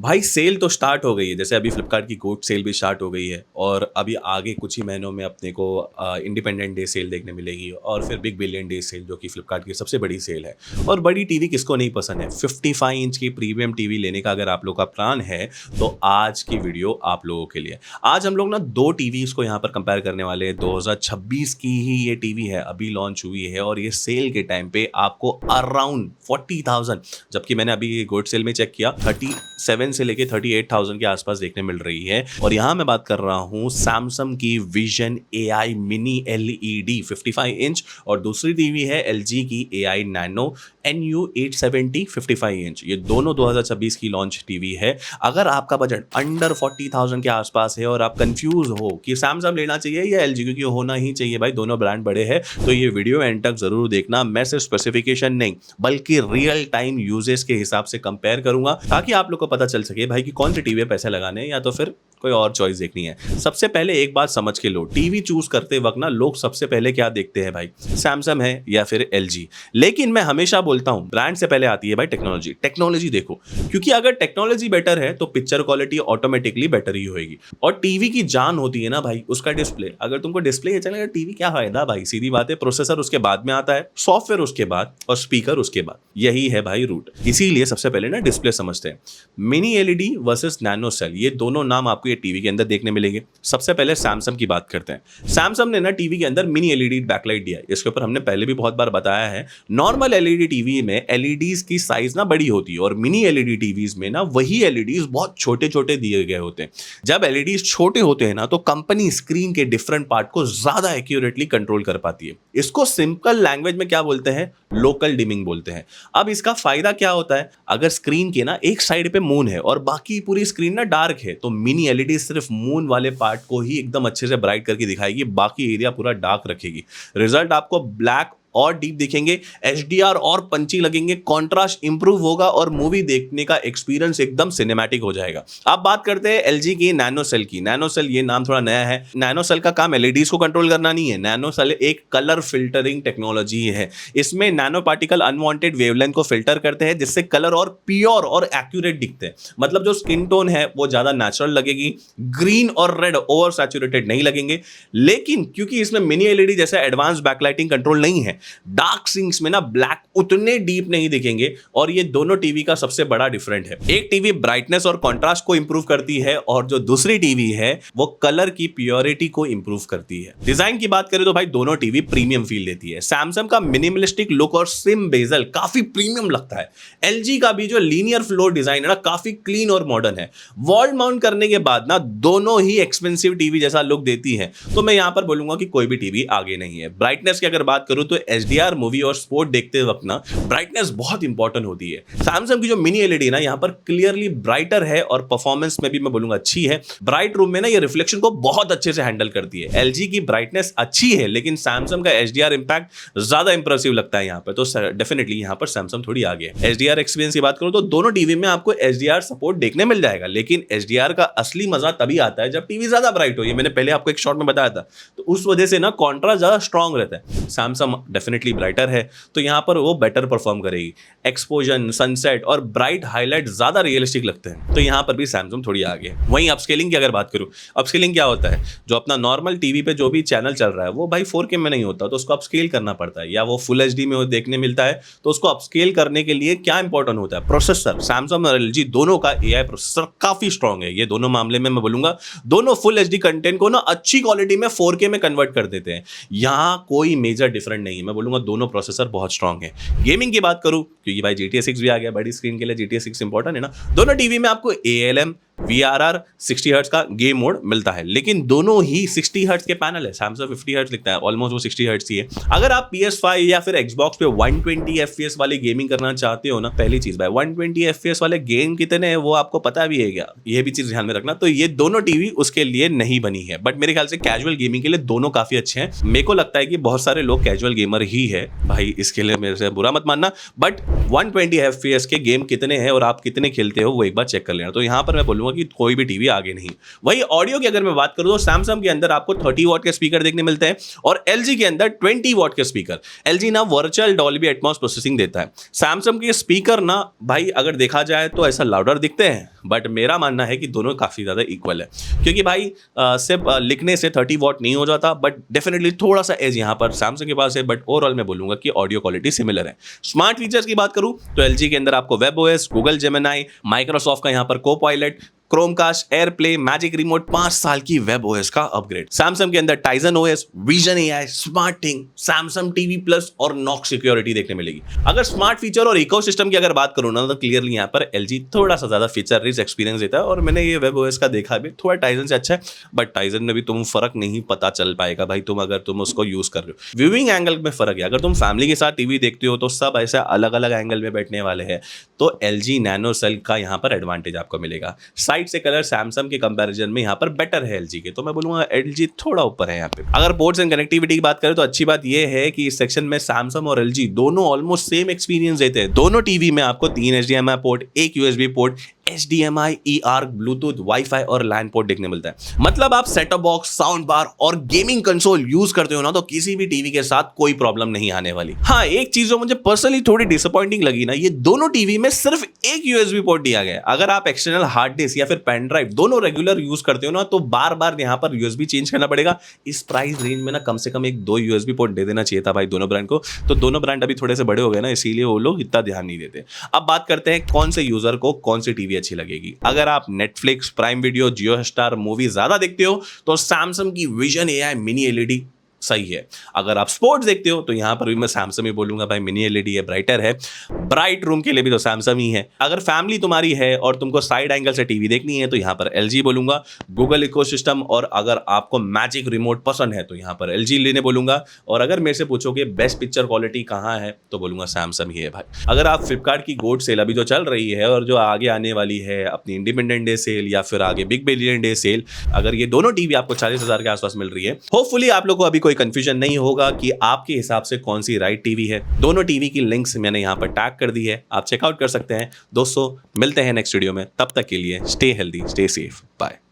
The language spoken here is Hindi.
भाई सेल तो स्टार्ट हो गई है, जैसे अभी फ्लिपकार्ट की कोट सेल भी स्टार्ट हो गई है और अभी आगे कुछ ही महीनों में अपने को इंडिपेंडेंट डे सेल देखने मिलेगी और फिर बिग बिलियन डे सेल जो कि फ्लिपकार्ट की सबसे बड़ी सेल है। और बड़ी टीवी किसको नहीं पसंद है। 55 इंच की प्रीमियम टीवी लेने का अगर आप लोग का प्लान है तो आज की वीडियो आप लोगों के लिए। आज हम लोग ना दो टीवीज को यहाँ पर कंपेयर करने वाले हैं। 2026 की ही ये टीवी है, अभी लॉन्च हुई है और ये सेल के टाइम पे आपको अराउंड 40,000, जबकि मैंने अभी गोल्ड सेल में चेक किया 37 से लेके 38,000 के आसपास देखने मिल रही है। और यहां मैं बात कर रहा हूं सैमसंग की vision AI mini LED 55 inch और दूसरी टीवी है LG की AI नैनो NU 870 55 इंच। ये दोनों 2026 की लॉन्च टीवी है। अगर आपका बजट अंडर 40,000 के आसपास है और आप कंफ्यूज हो कि सैमसंग लेना चाहिए या LG, क्योंकि होना ही चाहिए भाई, दोनों ब्रांड बड़े हैं, तो ये वीडियो एंड तक जरूर देखना। मैं सिर्फ स्पेसिफिकेशन नहीं बल्कि रियल टाइम यूजेस के हिसाब से कंपेयर करूंगा ताकि आप लोग को पता चल सके भाई कि कौन सी टीवी पे पैसे लगाने हैं या तो फिर कोई और चॉइस देखनी है। सबसे पहले एक बात समझ के लो, टीवी चूज करते वक्त ना लोग सबसे पहले क्या देखते हैं भाई, सैमसंग है या फिर LG। लेकिन मैं हमेशा बोलता हूं ब्रांड से पहले आती है भाई टेक्नोलॉजी। टेक्नोलॉजी देखो, क्योंकि अगर टेक्नोलॉजी बेटर है तो पिक्चर क्वालिटी ऑटोमेटिकली बेटर ही होगी। और टीवी की जान होती है ना भाई उसका डिस्प्ले। अगर तुमको डिस्प्ले अच्छा लगा टीवी क्या फायदा भाई, सीधी बात है। प्रोसेसर उसके बाद में आता है, सॉफ्टवेयर उसके बाद और स्पीकर उसके बाद, यही है भाई रूट। इसीलिए सबसे पहले ना डिस्प्ले समझते हैं। Mini LED versus nano cell, ये दोनों नाम आपको ये टीवी के अंदर देखने मिलेंगे। सबसे पहले सैमसंग की बात करते हैं। सैमसंग ने ना टीवी के अंदर मिनी LED बैकलाइट दिया है। इसके ऊपर हमने पहले भी बहुत बार बताया है। नॉर्मल LED टीवी में LEDs की साइज ना बड़ी होती है और मिनी LED टीवीज में ना वही LEDs बहुत छोटे छोटे दिए गए होते हैं। जब LEDs छोटे होते हैं ना तो कंपनी स्क्रीन के डिफरेंट पार्ट को ज्यादा एक्यूरेटली कंट्रोल कर पाती है। इसको सिंपल लैंग्वेज में क्या बोलते हैं, लोकल डिमिंग बोलते हैं। अब इसका फायदा क्या होता है, अगर स्क्रीन के ना एक साइड पे मून है और बाकी पूरी स्क्रीन ना डार्क है तो मिनी LED सिर्फ मून वाले पार्ट को ही एकदम अच्छे से ब्राइट करके दिखाएगी, बाकी एरिया पूरा डार्क रखेगी। रिजल्ट आपको ब्लैक और डीप दिखेंगे, HDR और पंची लगेंगे, कंट्रास्ट इंप्रूव होगा और मूवी देखने का एक्सपीरियंस एकदम सिनेमैटिक हो जाएगा। अब बात करते हैं LG की नैनो सेल की। नैनो सेल ये नाम थोड़ा नया है। नैनो सेल का काम LEDs को कंट्रोल करना नहीं है। नैनो सेल एक कलर फिल्टरिंग टेक्नोलॉजी है। इसमें नैनो पार्टिकल अनवांटेड वेवलेंथ को फिल्टर करते हैं जिससे कलर और प्योर और एक्यूरेट दिखते हैं। मतलब जो स्किन टोन है वो ज्यादा नेचुरल लगेगी, ग्रीन और रेड ओवर सैचुरेटेड नहीं लगेंगे। लेकिन क्योंकि इसमें मिनी LED जैसा एडवांस बैकलाइटिंग कंट्रोल नहीं है, डार्क सीन्स में ना ब्लैक उतने डीप नहीं दिखेंगे। और ये दोनों टीवी का सबसे बड़ा डिफरेंट है। एक टीवी ब्राइटनेस और कंट्रास्ट को इंप्रूव करती है और जो दूसरी टीवी है वो कलर की प्योरिटी को इंप्रूव करती है। डिजाइन की बात करें तो भाई दोनों टीवी प्रीमियम फील देती है। सैमसंग का मिनिमलिस्टिक लुक और सिम बेजल काफी प्रीमियम लगता है। LG का भी जो लीनियर फ्लोर डिजाइन है ना काफी क्लीन और मॉडर्न है। वॉल माउंट करने के बाद ना दोनों ही एक्सपेंसिव टीवी जैसा लुक देती है। तो मैं यहां पर बोलूंगा कि कोई भी टीवी आगे नहीं है। ब्राइटनेस की अगर बात करूं तो HDR मूवी और स्पोर्ट देखते वक्त ना ब्राइटनेस बहुत इंपॉर्टेंट होती है। सैमसंग की जो मिनी LED ना यहाँ पर क्लियरली ब्राइटर है और परफॉर्मेंस में भी मैं बोलूंगा अच्छी है। ब्राइट रूम में ना ये रिफ्लेक्शन को बहुत अच्छे से हैंडल करती है। LG की ब्राइटनेस अच्छी है लेकिन सैमसंग का HDR इंपैक्ट ज्यादा इंप्रेसिव लगता है यहाँ पे, तो डेफिनेटली यहाँ पर सैमसंग थोड़ी आगे है। HDR एक्सपीरियंस की बात करूं तो दोनों टीवी में आपको HDR सपोर्ट देखने मिल जाएगा, लेकिन HDR का असली मजा तभी आता है जब टीवी ज्यादा ब्राइट हो। ये मैंने पहले आपको एक शॉट में बताया था, तो उस वजह से ना कॉन्ट्रास्ट ज्यादा स्ट्रॉन्ग रहता है। सैमसंग डेफिनेटली ब्राइटर है तो यहां पर वो बेटर परफॉर्म करेगी। एक्सपोजन, सनसेट और ब्राइट हाईलाइट ज्यादा रियलिस्टिक लगते हैं, तो यहां पर भी सैमसंग थोड़ी आगे है। वहीं अपस्केलिंग की अगर बात करूं, अपस्केलिंग क्या होता है, जो अपना नॉर्मल टीवी पे जो भी चैनल चल रहा है वो भाई 4K में नहीं होता तो उसको अपस्केल करना पड़ता है, या वो फुल HD में देखने मिलता है तो उसको अपस्केल करने के लिए क्या इंपॉर्टेंट होता है, प्रोसेसर। सैमसंग और LG दोनों का AI प्रोसेसर काफी स्ट्रॉन्ग है। ये दोनों मामले में मैं बोलूंगा दोनों फुल HD कंटेंट को ना अच्छी क्वालिटी में 4K में कन्वर्ट कर देते हैं। यहां कोई मेजर डिफरेंट नहीं है। मैं बोलूंगा दोनों प्रोसेसर बहुत स्ट्रांग है। गेमिंग की बात करूं क्योंकि भाई GTA 6 भी आ गया, बड़ी स्क्रीन के लिए GTA 6 इंपॉर्टेंट है ना। दोनों टीवी में आपको ALM VRR 60 हर्ट्ज का गेम मोड मिलता है, लेकिन दोनों ही 60 हर्ट्ज के पैनल है। सैमसंग 50 हर्ट्ज लिखता है, ऑलमोस्ट वो 60 हर्ट्ज ही है। अगर आप PS5 या फिर Xbox पे 120 FPS वाली गेमिंग करना चाहते हो ना, पहली चीज भाई 120 FPS वाले गेम कितने हैं वो आपको पता भी है क्या, ये भी चीज ध्यान में रखना। तो ये दोनों टीवी उसके लिए नहीं बनी है, बट मेरे ख्याल से कैजुअल गेमिंग के लिए दोनों काफी अच्छे हैं। मेरे को लगता है कि बहुत सारे लोग कैजुअल गेमर ही है भाई, इसके लिए मेरे से बुरा मत मानना, बट 120 FPS के गेम कितने हैं और आप कितने खेलते हो वो एक बार चेक कर लेना। तो यहाँ पर मैं बोलूंगा बोलूँगा कि कोई भी टीवी आगे नहीं। वही ऑडियो की अगर मैं बात करूँ तो सैमसंग के अंदर आपको 30 वॉट के स्पीकर देखने मिलते हैं और एलजी के अंदर 20 वॉट के स्पीकर। एलजी ना वर्चुअल डॉल्बी एटमॉस प्रोसेसिंग देता है। सैमसंग के स्पीकर ना भाई अगर देखा जाए तो ऐसा लाउडर दिखते हैं, बट मेरा मानना है कि दोनों काफ़ी ज़्यादा इक्वल है, क्योंकि भाई सिर्फ लिखने से 30 वॉट नहीं हो जाता, बट डेफिनेटली थोड़ा सा एज यहाँ पर सैमसंग के पास है, बट ओवरऑल मैं बोलूँगा कि ऑडियो क्वालिटी सिमिलर है। स्मार्ट फीचर्स की बात करूँ तो एलजी के अंदर आपको web OS, Google Gemini, Microsoft का यहाँ पर Copilot, Chromecast, AirPlay, magic remote, 5 साल की वेब ओएस का अपग्रेड। सैमसंग के अंदर Tizen OS, vision AI, smart thing, Samsung TV plus और नॉक्स सिक्योरिटी देखने मिलेगी। अगर स्मार्ट फीचर और इकोसिस्टम की अगर बात करूँ ना तो क्लियरली यहाँ पर एलजी थोड़ा सा ज्यादा फीचर रिच एक्सपीरियंस देता है, और मैंने ये वेब ओएस का देखा भी, थोड़ा टाइजन से अच्छा है, बट टाइजन में भी तुम फर्क नहीं पता चल पाएगा भाई अगर तुम उसको यूज कर रहे हो। व्यूइंग एंगल में फर्क है, अगर तुम फैमिली के साथ टीवी देखते हो तो सब ऐसे अलग अलग एंगल में बैठने वाले हैं, तो एलजी नैनो सेल का यहाँ पर एडवांटेज आपको मिलेगा। साइड से कलर सैमसंग के कंपैरिजन में यहाँ पर बेटर है एलजी के, तो मैं बोलूंगा एलजी थोड़ा ऊपर है यहाँ पे। अगर पोर्ट्स एंड कनेक्टिविटी की बात करें तो अच्छी बात यह है कि इस सेक्शन में सैमसंग और एलजी दोनों ऑलमोस्ट सेम एक्सपीरियंस देते हैं। दोनों टीवी में आपको 3 HDMI port, 1 USB port, HDMI, eARC, Bluetooth, wifi और लैन पोर्ट देखने मिलता है। मतलब आप सेटअप बॉक्स, साउंड बार और गेमिंग कंसोल यूज करते हो ना तो किसी भी टीवी के साथ कोई प्रॉब्लम नहीं आने वाली। हाँ, एक चीज जो मुझे पर्सनली थोड़ी डिसअपॉइंटिंग लगी ना, ये दोनों टीवी में सिर्फ एक USB पोर्ट दिया गया है। अगर आप एक्सटर्नल हार्ड डिस्क या फिर पेन ड्राइव दोनों रेगुलर यूज करते हो ना तो बार बार यहाँ पर USB चेंज करना पड़ेगा। इस प्राइस रेंज में ना कम से कम 1-2 USB पोर्ट दे देना चाहिए था भाई दोनों ब्रांड को। तो दोनों ब्रांड अभी थोड़े से बड़े हो गए ना, इसीलिए वो लोग इतना ध्यान नहीं देते। अब बात करते हैं कौन से यूजर को कौन सी टीवी अच्छी लगेगी। अगर आप नेटफ्लिक्स, प्राइम वीडियो, जियो हॉटस्टार मूवी ज्यादा देखते हो तो सैमसंग की विजन एआई मिनी एलईडी सही है। अगर आप स्पोर्ट्स देखते हो तो यहां पर भी मैं सैमसंग ही बोलूंगा भाई, मिनी एलईडी है, ब्राइटर है। ब्राइट रूम के लिए भी तो सैमसंग ही है। अगर फैमिली तुम्हारी है और तुमको साइड एंगल से टीवी देखनी है तो यहां पर एलजी बोलूंगा। गूगल इकोसिस्टम और अगर आपको मैजिक रिमोट पसंद है तो यहां पर एलजी लेने बोलूंगा। और अगर मेरे से पूछोगे बेस्ट पिक्चर क्वालिटी कहां है तो बोलूंगा सैमसंग ही है भाई। अगर आप फ्लिपकार्ट की गोल्ड सेल अभी जो चल रही है और जो आगे आने वाली है अपनी इंडिपेंडेंट डे सेल या फिर आगे बिग बिलियन डे सेल, अगर ये दोनों टीवी आपको 40,000 के आसपास मिल रही है, होपफुली आप लोग को अभी कोई कंफ्यूजन नहीं होगा कि आपके हिसाब से कौन सी राइट टीवी है। दोनों टीवी की लिंक्स मैंने यहां पर टैग कर दी है, आप चेकआउट कर सकते हैं। दोस्तों मिलते हैं नेक्स्ट वीडियो में, तब तक के लिए stay healthy, stay safe, bye.